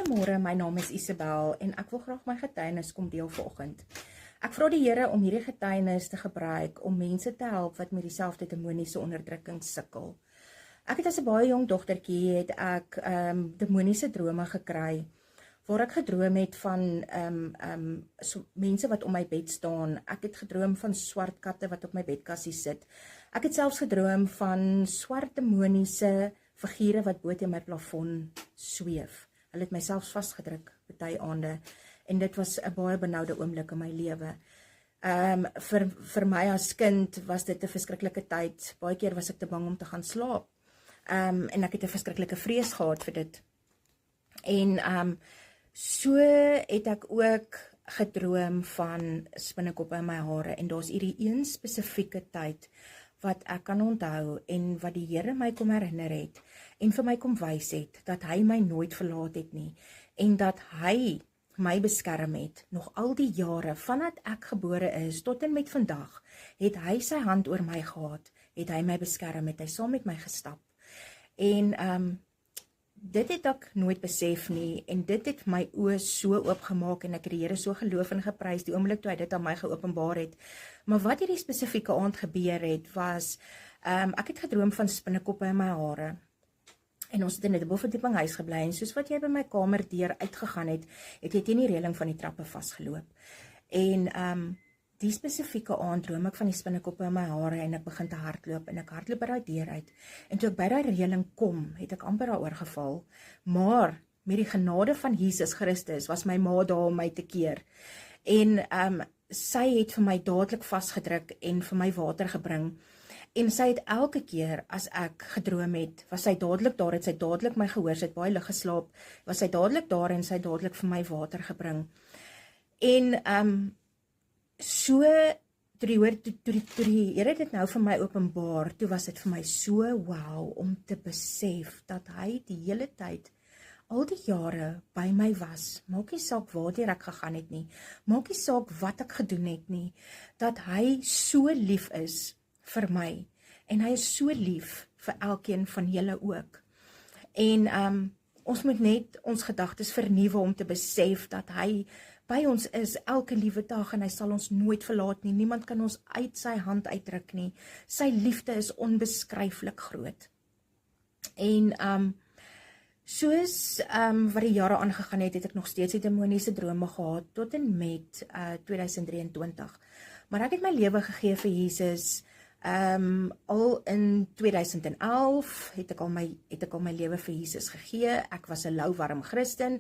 Goeiemôre, my naam is Isabel en ek wil graag my getuienis kom deel vanoggend. Ek vra die Here om hierdie getuienis te gebruik om mense te help wat met dieselfde demoniese onderdrukking sukkel. Ek het as 'n baie jong dogtertjie het ek demoniese drome gekry waar ek gedroom het van mense wat om my bed staan. Ek het gedroom van swart katte wat op my bedkassie sit. Ek het selfs gedroom van swart demoniese figure wat bo teen my plafon sweef. Hulle het my selfs vasgedruk party aande en dit was 'n baie benoude oomblik in my lewe. Vir my as kind was dit 'n verskriklike tyd. Baie keer was ek te bang om te gaan slaap. En ek het 'n verskriklike vrees gehad vir dit. En so het ek ook gedroom van spinnekoppe in my hare en daar's hierdie een spesifieke tyd wat ek kan onthou en wat die Here my kom herinner het en vir my kom wys het dat hy my nooit verlaat het nie en dat hy my beskerm het nog al die jare vandat ek gebore is tot en met vandag het hy sy hand oor my gehad, het hy my beskerm, het hy saam met my gestap. En dit het ek nooit besef nie en dit het my oë so oopgemaak en ek het die Here so geloof en geprys die oomblik toe hy dit aan my geopenbaar het. Maar wat hierdie spesifieke aand gebeur het was, ek het gedroom van spinnekoppe in my hare. En ons het in 'n dubbelverdieping huis gebly en soos wat jy by my kamerdeur uitgegaan het, het jy teen die reëling van die trappe vasgeloop. En die spesifieke aand droom ek van die spinnekoppe in my hare en ek begin te hardloop en ek hardloop by daai deur uit. En toe ek by daai reëling kom, het ek amper daaroor geval. Maar met die genade van Jesus Christus was my ma daar om my te keer. En sy het vir my dadelik vasgedruk en vir my water gebring. En sy het elke keer as ek gedroom het, was sy dadelik daar, het sy dadelik my gehoor, sy het baie lig geslaap, was sy dadelik daar en sy het dadelik vir my water gebring. En so, toe die Here dit nou vir my openbaar, toe was dit vir my so wow om te besef dat hy die hele tyd, al die jare by my was, maak nie saak waartoe ek gegaan het nie, maak nie saak wat ek gedoen het nie, dat hy so lief is vir my, en hy is so lief vir elkeen van julle ook. En ons moet net ons gedagtes vernuwe om te besef dat hy by ons is elke liewe dag en hy sal ons nooit verlaat nie. Niemand kan ons uit sy hand uitdruk nie. Sy liefde is onbeskryflik groot. En soos wat die jare aangegaan het, het ek nog steeds die demoniese drome gehad tot en met 2023. Maar ek het my lewe gegee vir Jesus. Al in 2011 het ek al my lewe vir Jesus gegee. Ek was 'n lou warm Christen.